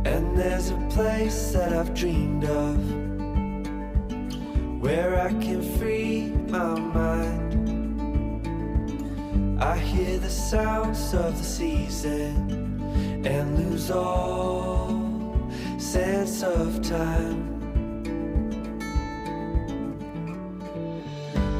And there's a place that I've dreamed of, where I can free my mind. I hear the sounds of the season and lose all sense of time.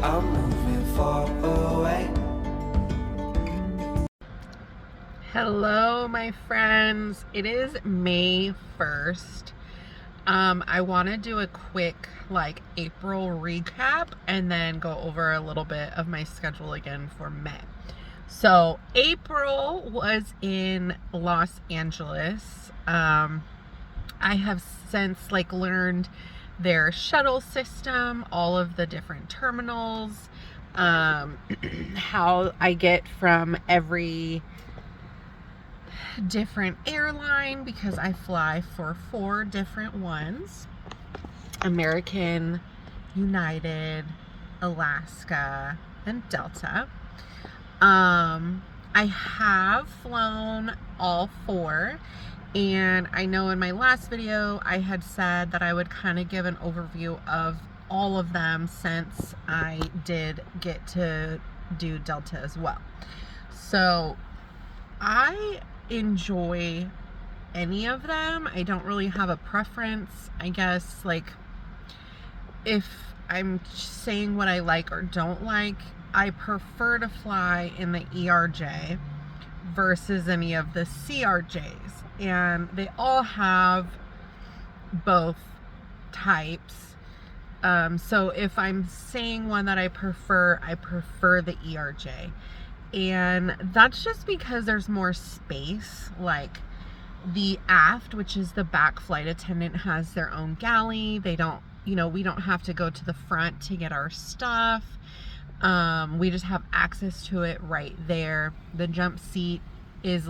I'm moving far away. Hello, my friends. It is May 1st. I want to do a quick April recap and then go over a little bit of my schedule again for May. So April was in Los Angeles. I have since learned their shuttle system, all of the different terminals, how I get from every different airline, because I fly for 4 different ones: American, United, Alaska, and Delta. I have flown all 4, and I know in my last video I had said that I would kind of give an overview of all of them, since I did get to do Delta as well. So I enjoy any of them. I don't really have a preference. I guess if I'm saying what I like or don't like, I prefer to fly in the ERJ versus any of the CRJs, and they all have both types. So if I'm saying one that I prefer the ERJ. And that's just because there's more space. The aft, which is the back flight attendant, has their own galley. They don't, we don't have to go to the front to get our stuff. We just have access to it right there. The jump seat is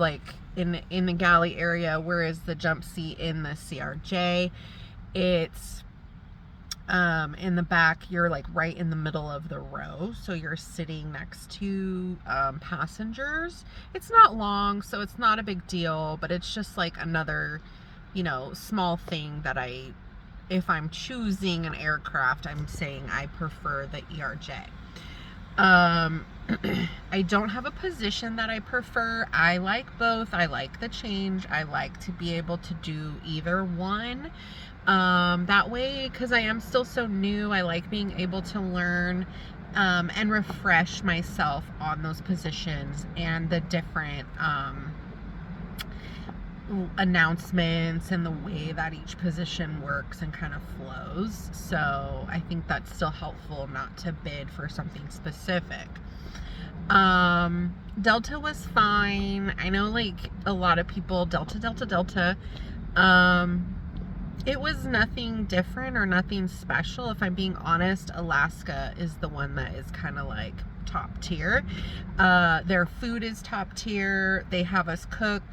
in the galley area, whereas the jump seat in the CRJ, it's in the back. You're right in the middle of the row, so you're sitting next to passengers. It's not long, so it's not a big deal, but it's just another small thing that if I'm choosing an aircraft, I'm saying I prefer the ERJ. I don't have a position that I prefer. I like both. I like the change. I like to be able to do either one. That way, because I am still so new, I like being able to learn and refresh myself on those positions and the different announcements and the way that each position works and kind of flows. So I think that's still helpful not to bid for something specific. Delta was fine. I know a lot of people Delta. It was nothing different or nothing special. If I'm being honest, Alaska is the one that is kind of top tier. Their food is top tier. They have us cook.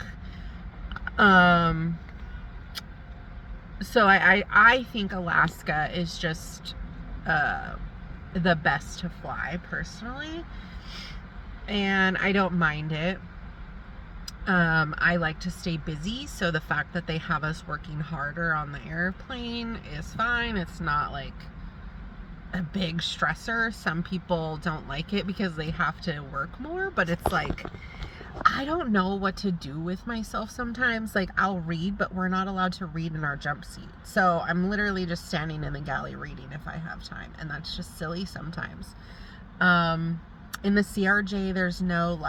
So I think Alaska is just the best to fly personally, and I don't mind it. I like to stay busy, so the fact that they have us working harder on the airplane is fine. It's not a big stressor. Some people don't like it because they have to work more, but it's I don't know what to do with myself sometimes. I'll read, but we're not allowed to read in our jump seat. So I'm literally just standing in the galley reading if I have time, and that's just silly sometimes. In the CRJ, there's no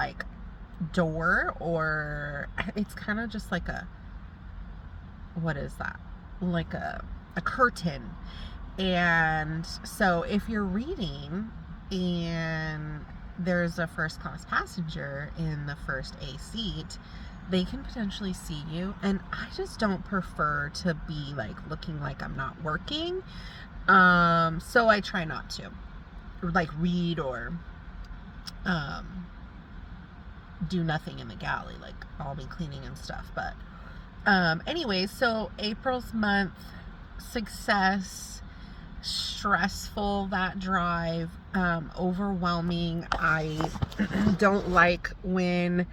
door, or it's kind of just what is that? A curtain. And so if you're reading and there's a first class passenger in the first A seat, they can potentially see you, and I just don't prefer to be looking like I'm not working. So I try not to read or do nothing in the galley. I'll be cleaning and stuff. But anyways, so April's month, success, stressful, that drive, overwhelming. I don't like when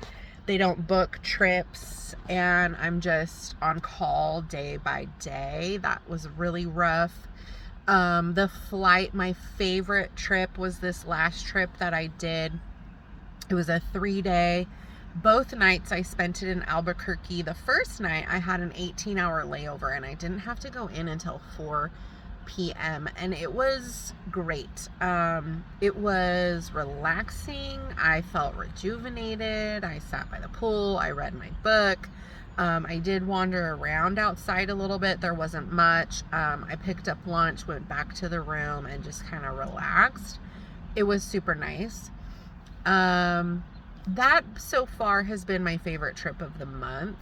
they don't book trips, and I'm just on call day by day. That was really rough. The flight, my favorite trip was this last trip that I did. It was a 3-day. Both nights I spent it in Albuquerque. The first night I had an 18-hour layover, and I didn't have to go in until 4 p.m. and it was great. It was relaxing. I felt rejuvenated. I sat by the pool. I read my book. I did wander around outside a little bit. There wasn't much. I picked up lunch, went back to the room, and just kind of relaxed. It was super nice. That so far has been my favorite trip of the month.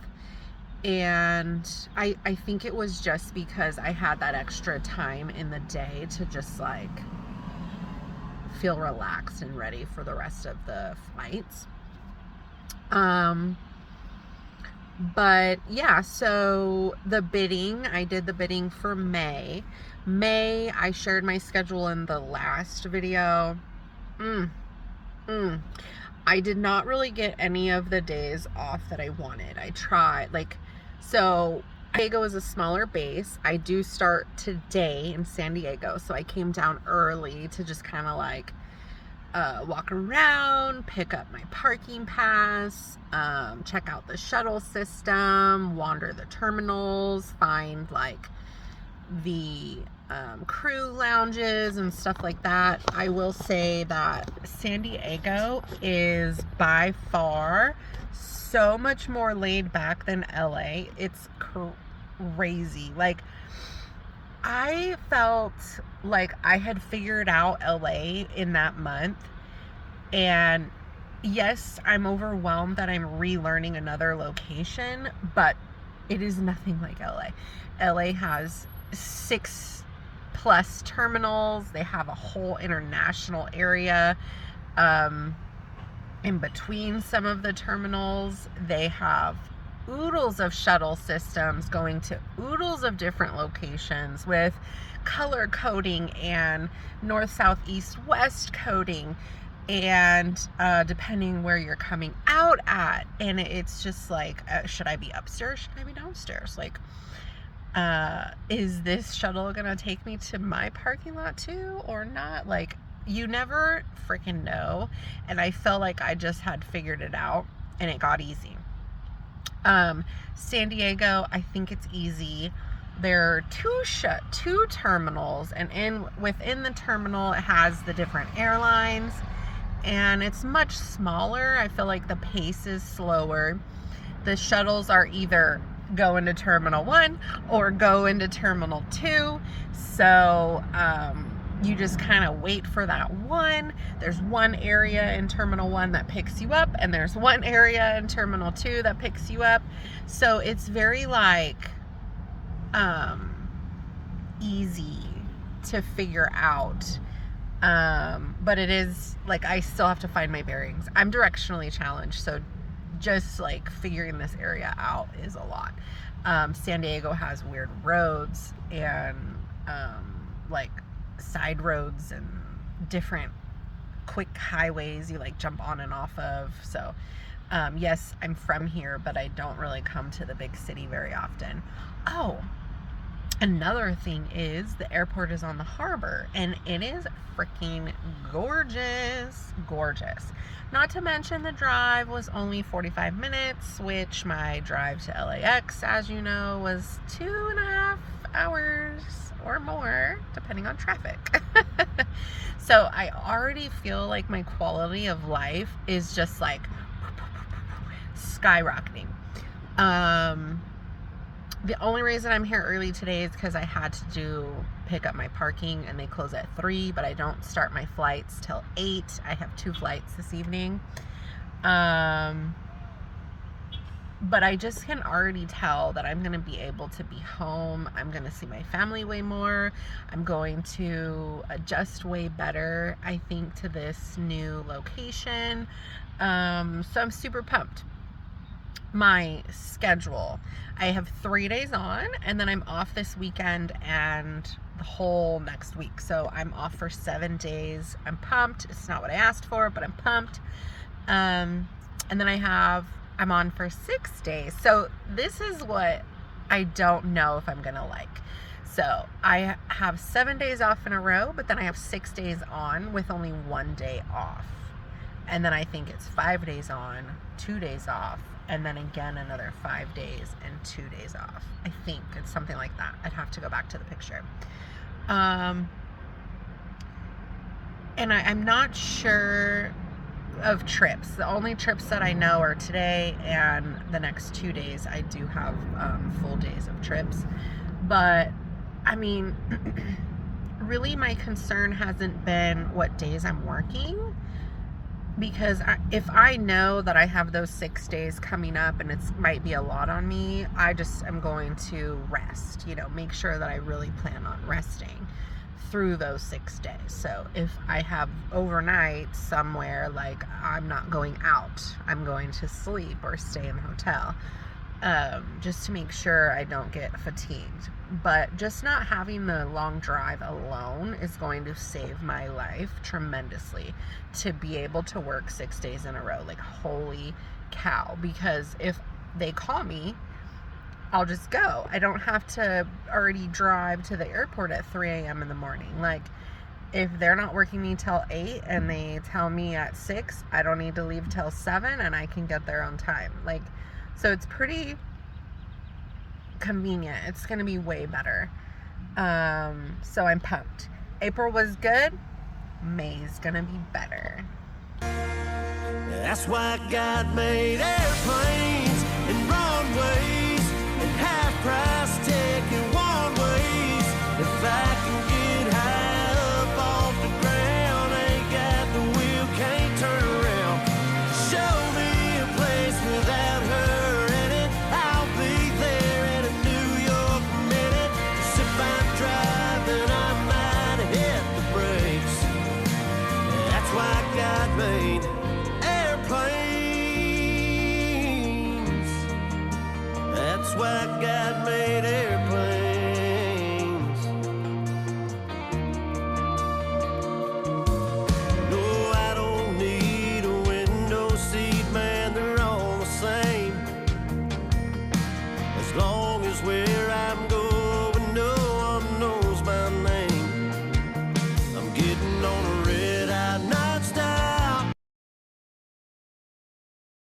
And I think it was just because I had that extra time in the day to just like feel relaxed and ready for the rest of the flights. But yeah, so the bidding, I did the bidding for May. I shared my schedule in the last video. I did not really get any of the days off that I wanted. I tried, so Diego is a smaller base. I do start today in San Diego, so I came down early to just kind of like walk around, pick up my parking pass, check out the shuttle system, wander the terminals, find like the crew lounges and stuff like that. I will say that San Diego is by far so much more laid back than LA. It's crazy. Like, I felt like I had figured out LA in that month, and yes, I'm overwhelmed that I'm relearning another location, but it is nothing like LA. LA has 6+ terminals. They have a whole international area. In between some of the terminals, they have oodles of shuttle systems going to oodles of different locations with color coding and north, south, east, west coding, and depending where you're coming out at. And it's just like, should I be upstairs? Should I be downstairs? Like, is this shuttle gonna take me to my parking lot too or not? Like, you never freaking know. And I felt like I just had figured it out, and it got easy. San Diego, I think it's easy. There are two terminals, and within the terminal it has the different airlines, and it's much smaller. I feel like the pace is slower. The shuttles are either go into Terminal 1 or go into Terminal 2. So you just kind of wait for that one. There's one area in Terminal 1 that picks you up, and there's one area in Terminal 2 that picks you up. So it's very like easy to figure out. But it is like, I still have to find my bearings. I'm directionally challenged, so just like figuring this area out is a lot. San Diego has weird roads and like side roads and different quick highways you like jump on and off of. So yes, I'm from here, but I don't really come to the big city very often. Oh, another thing is the airport is on the harbor, and it is freaking gorgeous. Not to mention the drive was only 45 minutes, which my drive to LAX, as you know, was 2.5 hours or more, depending on traffic. So I already feel like my quality of life is just like skyrocketing. The only reason I'm here early today is because I had to pick up my parking, and they close at 3, but I don't start my flights till 8. I have 2 flights this evening. But I just can already tell that I'm going to be able to be home. I'm going to see my family way more. I'm going to adjust way better, I think, to this new location. So I'm super pumped. My schedule, I have 3 days on, and then I'm off this weekend and the whole next week. So I'm off for 7 days. I'm pumped. It's not what I asked for, but I'm pumped. And then I have I'm on for 6 days. So this is what I don't know if I'm gonna like. So I have 7 days off in a row, but then I have 6 days on with only 1 day off. And then I think it's 5 days on, 2 days off, and then again another 5 days and 2 days off. I think it's something like that. I'd have to go back to the picture. And I'm not sure of trips. The only trips that I know are today and the next 2 days. I do have full days of trips. But, I mean, really my concern hasn't been what days I'm working. Because if I know that I have those 6 days coming up and it might be a lot on me, I just am going to rest, make sure that I really plan on resting through those 6 days. So if I have overnight somewhere, like I'm not going out, I'm going to sleep or stay in the hotel, just to make sure I don't get fatigued. But just not having the long drive alone is going to save my life tremendously, to be able to work 6 days in a row. Like, holy cow. Because if they call me, I'll just go. I don't have to already drive to the airport at 3 a.m. in the morning. Like, if they're not working me till 8 and they tell me at 6, I don't need to leave till 7 and I can get there on time. Like, so it's pretty convenient. It's going to be way better. So I'm pumped. April was good. May's going to be better. That's why God made airplanes and runways and half-price ticket one-ways. If I can get high up off the ground, ain't got the wheel, can't turn around. Show me a place without her in it, I'll be there in a New York minute. 'Cause if I'm driving, I might hit the brakes. That's why God made airplanes. That's why God made airplanes. No, I don't need a window seat, man, they're all the same. As long as we're